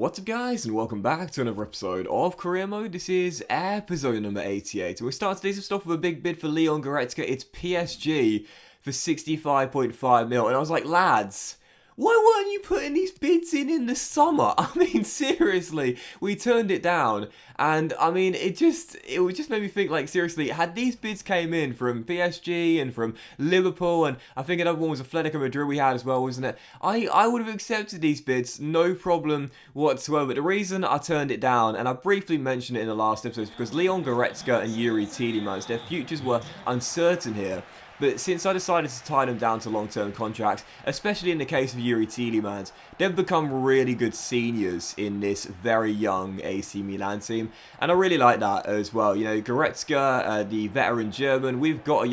What's up guys, and welcome back to another episode of Career Mode. This is episode number 88, and we're starting today's stuff with a big bid for Leon Goretzka. It's PSG for 65.5 mil, and I was like, lads, why weren't you putting these bids in the summer? I mean, seriously, we turned it down, and I mean, it just made me think, like, seriously, had these bids came in from PSG and from Liverpool, and I think another one was Atletico Madrid we had as well, wasn't it? I would have accepted these bids, no problem whatsoever. But the reason I turned it down, and I briefly mentioned it in the last episode, is because Leon Goretzka and Yuri Tielemans, their futures were uncertain here. But since I decided to tie them down to long-term contracts, especially in the case of Yuri Tielemans, they've become really good seniors in this very young AC Milan team, and I really like that as well. You know, Goretzka, the veteran German, we've got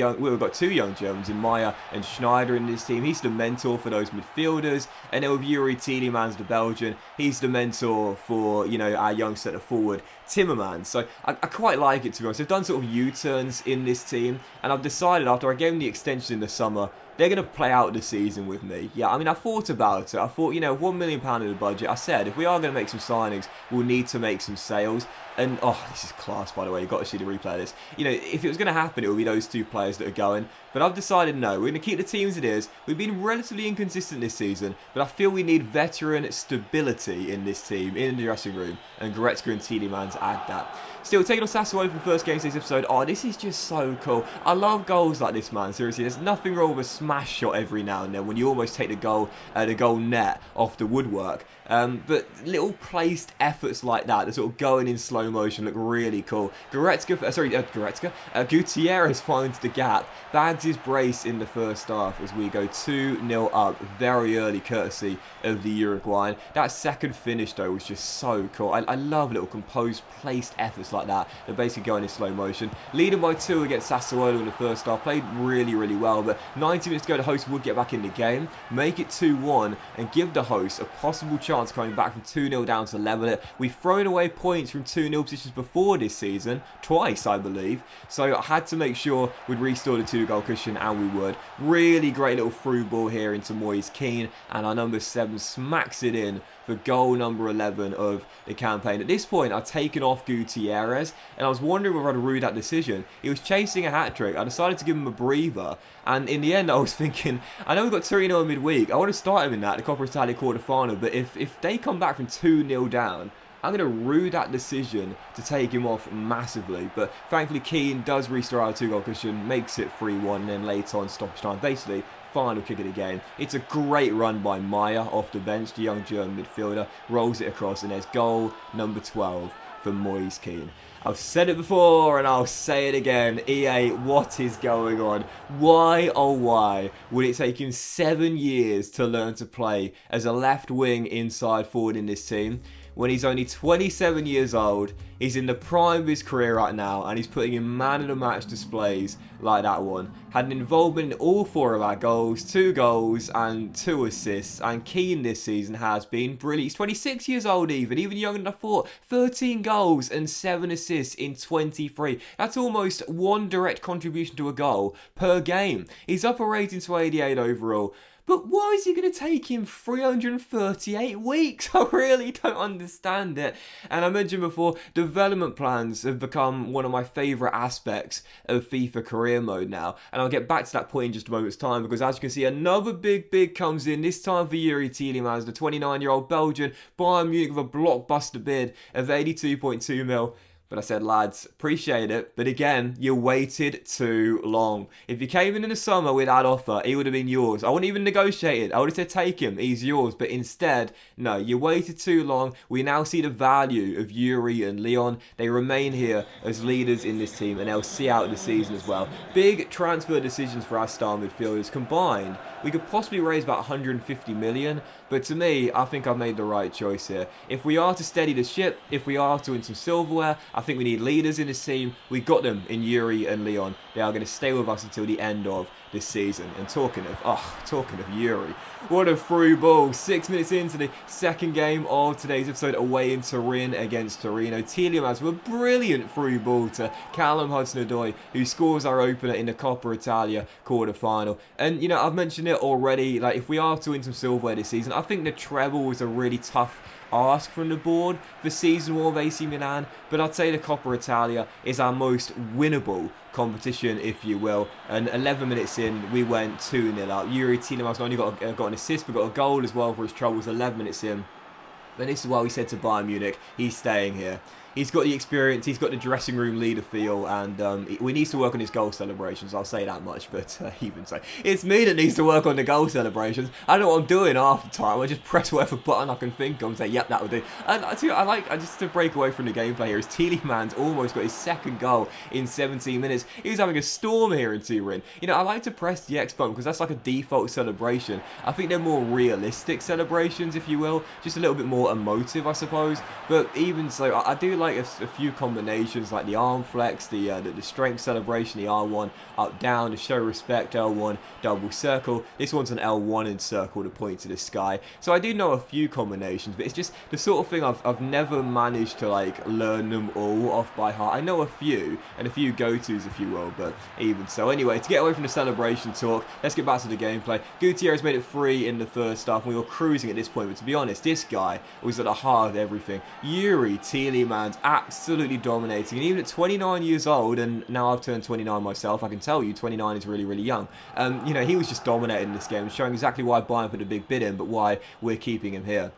two young Germans in Maya and Schneider in this team. He's the mentor for those midfielders, and then with Yuri Tielemans, the Belgian, he's the mentor for, you know, our young centre forward Timmermans. So I quite like it, to be honest. They've done sort of U-turns in this team, and I've decided after I gave them the extension in the summer, they're going to play out the season with me. Yeah, I mean, I thought about it. I thought, you know, £1 million in the budget. I said, if we are going to make some signings, we'll need to make some sales. And, oh, this is class, by the way. You've got to see the replay of this. You know, if it was going to happen, it would be those two players that are going. But I've decided, no, we're going to keep the team as it is. We've been relatively inconsistent this season, but I feel we need veteran stability in this team, in the dressing room. And Goretzka and Tielemans add that. Still, taking on Sassuolo for the first game of this episode. Oh, this is just so cool. I love goals like this, man. Seriously, there's nothing wrong with a smash shot every now and then when you almost take the goal net off the woodwork. But little placed efforts like that sort of going in slow motion look really cool. Gutierrez finds the gap, bags his brace in the first half as we go 2-0 up very early, courtesy of the Uruguayan. That second finish, though, was just so cool. I love little composed, placed efforts like that. They're basically going in slow motion. Leading by 2 against Sassuolo in the first half. Played really, really well, but 90 minutes to go, the host would get back in the game, make it 2-1, and give the host a possible chance coming back from 2-0 down to level it. We've thrown away points from 2-0 positions before this season, twice, I believe, so I had to make sure we'd restore the 2-goal cushion, and we would. Really great little through ball here into Moise Kean, and our number 7 smacks it in for goal number 11 of the campaign. At this point, I'd taken off Gutierrez, and I was wondering whether I'd rue that decision. He was chasing a hat-trick. I decided to give him a breather, and in the end, I was thinking, I know we've got Torino in midweek. I want to start him in that, the Coppa Italia quarter-final, but if they come back from 2-0 down, I'm going to rue that decision to take him off massively. But thankfully, Keane does restore our 2-goal cushion, makes it 3-1, and then later on, stoppage time. Basically, final kick of the game. It's a great run by Maya off the bench, the young German midfielder, rolls it across, and there's goal number 12 for Moise Kean. I've said it before and I'll say it again. EA, what is going on? Why, oh why, would it take him 7 years to learn to play as a left wing inside forward in this team? When he's only 27 years old, he's in the prime of his career right now, and he's putting in man-of-the-match displays like that one. Had an involvement in all 4 of our goals, 2 goals and 2 assists, and Keane this season has been brilliant. He's 26 years old even younger than I thought. 13 goals and 7 assists in 23. That's almost 1 direct contribution to a goal per game. He's up a rating to 88 overall. But why is it going to take him 338 weeks? I really don't understand it. And I mentioned before, development plans have become one of my favourite aspects of FIFA career mode now. And I'll get back to that point in just a moment's time, because as you can see, another big bid comes in, this time for Yuri Tielemans, the 29-year-old Belgian, Bayern Munich with a blockbuster bid of 82.2 mil. But I said, lads, appreciate it, but again, you waited too long. If you came in the summer with that offer, he would have been yours. I wouldn't even negotiate it. I would have said, take him, he's yours. But instead, no, you waited too long. We now see the value of Yuri and Leon. They remain here as leaders in this team, and they'll see out the season as well. Big transfer decisions for our star midfielders. Combined, we could possibly raise about 150 million, but to me, I think I've made the right choice here. If we are to steady the ship, if we are to win some silverware, I think we need leaders in this team. We got them in Yuri and Leon. They are going to stay with us until the end of the this season. And talking of Yuri, what a through ball. 6 minutes into the second game of today's episode, away in Turin against Torino. Tielemans with a brilliant through ball to Callum Hudson-Odoi, who scores our opener in the Coppa Italia quarter-final. And, you know, I've mentioned it already, like, if we are to win some silverware this season, I think the treble was a really tough ask from the board for season 1 of AC Milan, but I'd say the Coppa Italia is our most winnable competition, if you will. And 11 minutes in, we went 2-0 up. Yuri Tielemans not only got an assist, but got a goal as well for his troubles 11 minutes in. And this is why we said to Bayern Munich, he's staying here. He's got the experience, he's got the dressing room leader feel, and we need to work on his goal celebrations, I'll say that much, but even so. It's me that needs to work on the goal celebrations. I know what I'm doing half the time, I just press whatever button I can think of and say, yep, that will do. And just to break away from the gameplay here, is Tielemans almost got his second goal in 17 minutes. He was having a storm here in Turin. You know, I like to press the X button because that's like a default celebration. I think they're more realistic celebrations, if you will, just a little bit more emotive, I suppose. But even so, I do like a few combinations, like the arm flex, the strength celebration, the R1 up down to show respect, L1 double circle. This one's an L1 and circle to point to the sky. So I do know a few combinations, but it's just the sort of thing I've never managed to like learn them all off by heart. I know a few and a few go-tos, if you will, but even so. Anyway, to get away from the celebration talk, let's get back to the gameplay. Gutierrez made it 3 in the first half, and we were cruising at this point, but to be honest, this guy was at the heart of everything. Yuri Tielemans absolutely dominating, and even at 29 years old, and now I've turned 29 myself, I can tell you 29 is really, really young. You know, he was just dominating this game, showing exactly why Bayern put a big bid in, but why we're keeping him here.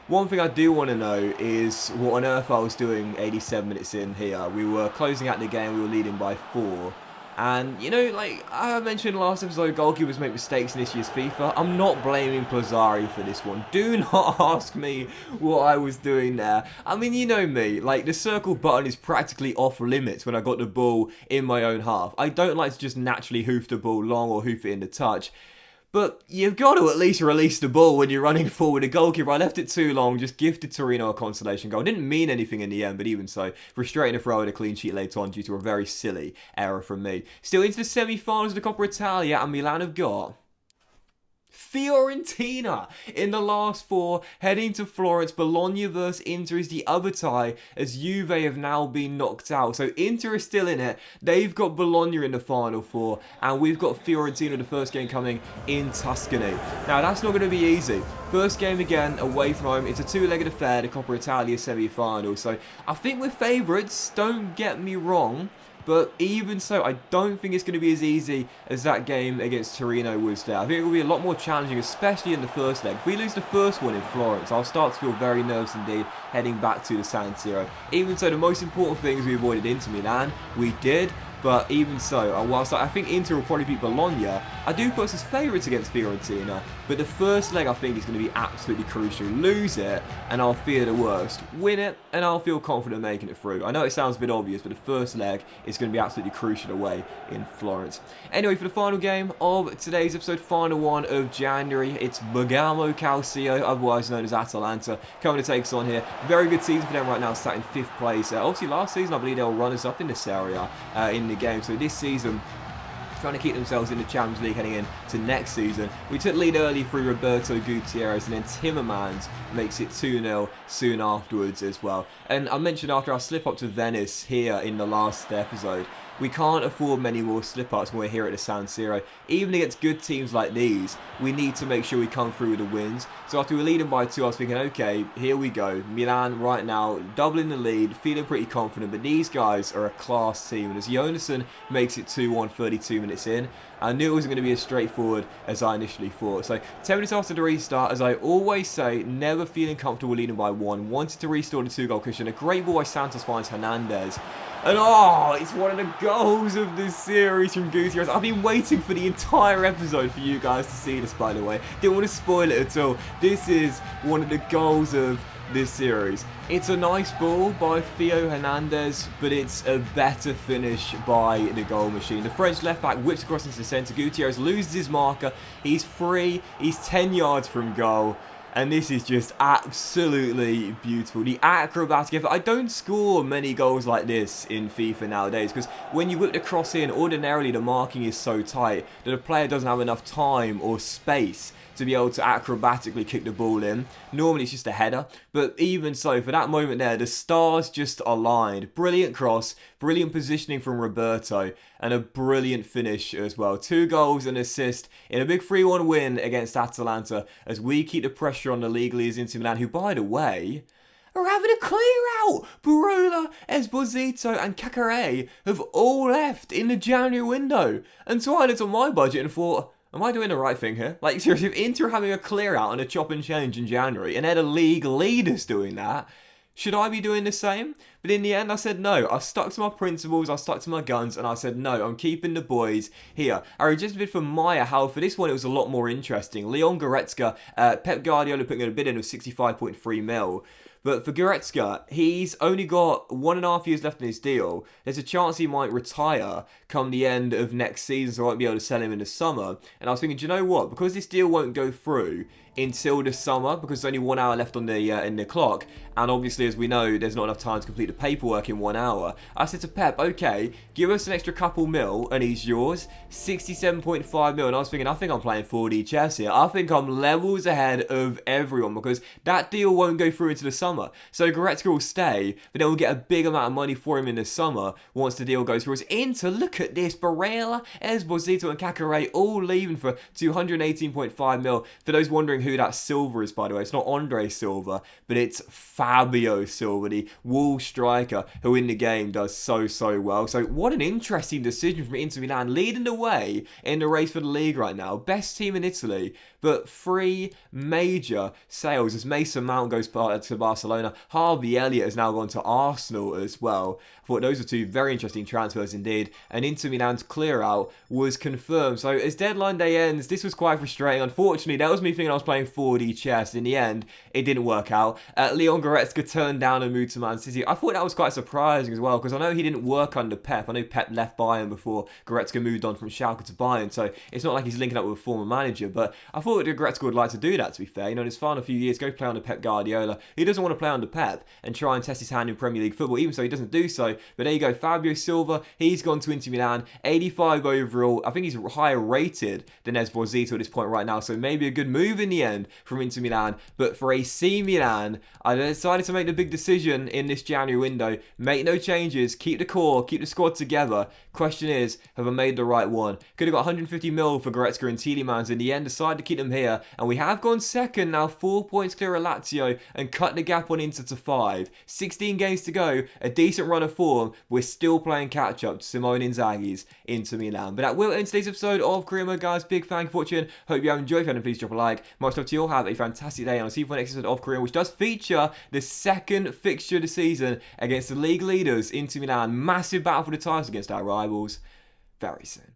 One thing I do want to know is what on earth I was doing 87 minutes in here. We were closing out the game, we were leading by 4. And, you know, like I mentioned last episode, goalkeepers make mistakes in this year's FIFA. I'm not blaming Plazzari for this one. Do not ask me what I was doing there. I mean, you know me, like the circle button is practically off limits when I got the ball in my own half. I don't like to just naturally hoof the ball long or hoof it in the touch. But you've got to at least release the ball when you're running forward. A goalkeeper, I left it too long, just gifted Torino a consolation goal. Didn't mean anything in the end, but even so, frustrating to throw in a clean sheet later on due to a very silly error from me. Still into the semi-finals of the Coppa Italia, and Milan have got Fiorentina in the last 4, heading to Florence. Bologna versus Inter is the other tie, as Juve have now been knocked out. So Inter is still in it. They've got Bologna in the final 4, and we've got Fiorentina, the first game coming in Tuscany. Now, that's not going to be easy. First game again, away from home. It's a 2-legged affair, the Coppa Italia semi-final. So I think we're favourites, don't get me wrong. But even so, I don't think it's going to be as easy as that game against Torino was there. I think it will be a lot more challenging, especially in the first leg. If we lose the first one in Florence, I'll start to feel very nervous indeed heading back to the San Siro. Even so, the most important things we avoided Inter Milan, we did. But even so, whilst I think Inter will probably beat Bologna, I do put us as favourites against Fiorentina. But the first leg, I think, is going to be absolutely crucial. Lose it, and I'll fear the worst. Win it, and I'll feel confident making it through. I know it sounds a bit obvious, but the first leg is going to be absolutely crucial away in Florence. Anyway, for the final game of today's episode, final one of January, it's Bergamo Calcio, otherwise known as Atalanta, coming to take us on here. Very good season for them right now, sat in 5th place. Obviously, last season, I believe they were runners-up in this area in the game. So this season, trying to keep themselves in the Champions League heading into next season. We took lead early through Roberto Gutierrez, and then Timmermans makes it 2-0 soon afterwards as well. And I mentioned after our slip up to Venice here in the last episode, we can't afford many more slip-ups when we're here at the San Siro. Even against good teams like these, we need to make sure we come through with the wins. So after we were leading by 2, I was thinking, okay, here we go. Milan right now, doubling the lead, feeling pretty confident, but these guys are a class team. And as Jonasson makes it 2-1 32 minutes in, I knew it wasn't going to be as straightforward as I initially thought. So 10 minutes after the restart, as I always say, never feeling comfortable leading by 1. Wanted to restore the 2-goal cushion. A great ball by Santos finds Hernandez. And oh, it's one of the goals of this series from Gutierrez. I've been waiting for the entire episode for you guys to see this, by the way. Didn't want to spoil it at all. This is one of the goals of this series. It's a nice ball by Theo Hernandez, but it's a better finish by the goal machine. The French left-back whips across into the centre. Gutierrez loses his marker. He's free. He's 10 yards from goal. And this is just absolutely beautiful. The acrobatic effort. I don't score many goals like this in FIFA nowadays because when you whip the cross in, ordinarily the marking is so tight that a player doesn't have enough time or space to be able to acrobatically kick the ball in. Normally it's just a header, but even so, for that moment there, the stars just aligned. Brilliant cross, brilliant positioning from Roberto, and a brilliant finish as well. 2 goals and assist in a big 3-1 win against Atalanta as we keep the pressure on the league leaders Inter Milan, who, by the way, are having a clear out. Barella, Esposito and Kakare have all left in the January window. And so I looked on my budget and thought, am I doing the right thing here? Like, seriously, if Inter are having a clear out and a chop and change in January, and they're the league leaders doing that, should I be doing the same? But in the end, I said no. I stuck to my principles, I stuck to my guns, and I said no, I'm keeping the boys here. I rejected a bid for Maya. However, for this one, it was a lot more interesting. Leon Goretzka, Pep Guardiola putting in a bid in of 65.3 mil. But for Goretzka, he's only got 1.5 years left in his deal. There's a chance he might retire come the end of next season, so I won't be able to sell him in the summer. And I was thinking, do you know what? Because this deal won't go through until the summer, because there's only 1 hour left on the in the clock, and obviously, as we know, there's not enough time to complete the paperwork in 1 hour. I said to Pep, okay, give us an extra couple mil, and he's yours. 67.5 mil, and I was thinking, I think I'm playing 4D chess here. I think I'm levels ahead of everyone, because that deal won't go through into the summer. So Goretzka will stay, but then we'll get a big amount of money for him in the summer once the deal goes through. It's Inter, look at this. Barella, Esposito and Kakare all leaving for 218.5 mil. For those wondering who that Silva is, by the way, it's not Andre Silva, but it's Fabio Silva, the Wall striker, who in the game does so well. So what an interesting decision from Inter Milan, leading the way in the race for the league right now. Best team in Italy, but 3 major sales as Mason Mount goes to Barcelona. Harvey Elliott has now gone to Arsenal as well. I thought those were 2 very interesting transfers indeed. And Inter Milan's clear out was confirmed. So as deadline day ends, this was quite frustrating. Unfortunately, that was me thinking I was playing 4D chess. In the end, it didn't work out. Leon Goretzka turned down and moved to Man City. I thought that was quite surprising as well, because I know he didn't work under Pep. I know Pep left Bayern before Goretzka moved on from Schalke to Bayern, so it's not like he's linking up with a former manager, but I thought that Goretzka would like to do that, to be fair. You know, in his final few years, go play under Pep Guardiola. He doesn't want to play under Pep and try and test his hand in Premier League football, even so he doesn't do so. But there you go, Fabio Silva, he's gone to Inter Milan, 85 overall. I think he's higher rated than Esposito at this point right now, so maybe a good move in the end from Inter Milan. But for AC Milan, I decided to make the big decision in this January window. Make no changes, keep the core, keep the squad together. Question is, have I made the right one? Could have got 150 mil for Goretzka and Tielemans. In the end, decided to keep them here. And we have gone second now, 4 points clear of Lazio, and cut the gap on Inter to 5. 16 games to go, a decent run of form. We're still playing catch up to Simone Inzaghi's Inter Milan. But that will end today's episode of Korea Mode, guys. Big thank you for watching. Hope you have enjoyed. If you have, please drop a like. Much love to you all. Have a fantastic day, and I'll see you for the next episode of Korea, which does feature the second fixture of the season against the league leaders Inter Milan. Massive battle for the titles against our rivals very soon.